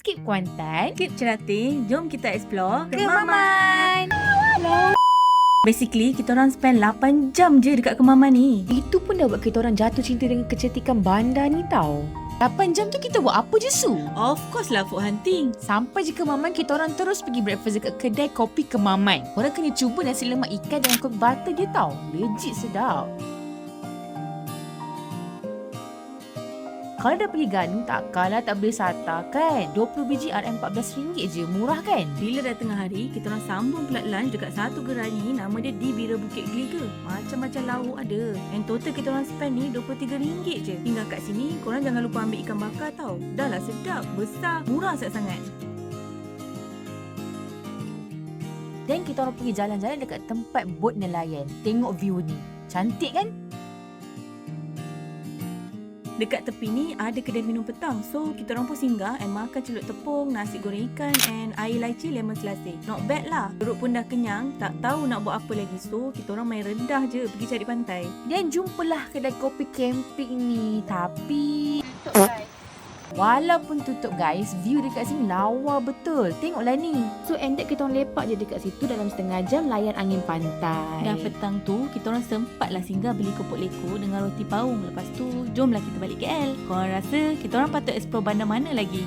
Skip Kuantan, Skip Cerating, jom kita explore Kemaman. Basically, kita orang spend 8 jam je dekat Kemaman ni. Itu pun dah buat kita orang jatuh cinta dengan kecantikan bandar ni tau. 8 jam tu kita buat apa je, Su? Of course lah, food hunting. Sampai je Kemaman, kita orang terus pergi breakfast dekat kedai kopi Kemaman. Korang kena cuba nasi lemak ikan dengan kopi butter dia tau. Legit sedap. Kalau dah pergi Ganu, takkanlah tak boleh sata kan? 20 biji RM14 je, murah kan? Bila dah tengah hari, kita orang sambung pula lunch dekat satu gerai ni, nama dia Di Bira Bukit Geliga. Macam-macam lauk ada. And total kita orang spend ni RM23 je. Hingga kat sini, korang jangan lupa ambil ikan bakar tau. Dah lah sedap, besar, murah sangat-sangat. Dan kita orang pergi jalan-jalan dekat tempat bot nelayan. Tengok view ni. Cantik kan? Dekat tepi ni ada kedai minum petang. So, kita orang pun singgah and makan celup tepung, nasi goreng ikan and air lychee lemon selasih. Not bad lah. Perut pun dah kenyang, tak tahu nak buat apa lagi. So, kita orang main rendah je pergi cari pantai. Dan jumpalah kedai kopi camping ni. Tapi walaupun tutup guys, view dekat sini lawa betul. Tengoklah ni. So ended kita orang lepak je dekat situ dalam setengah jam layan angin pantai. Dah petang tu, kita orang sempatlah singgah beli kopok leko dengan roti paung. Lepas tu, jomlah kita balik KL. Korang rasa kita orang patut explore bandar mana lagi?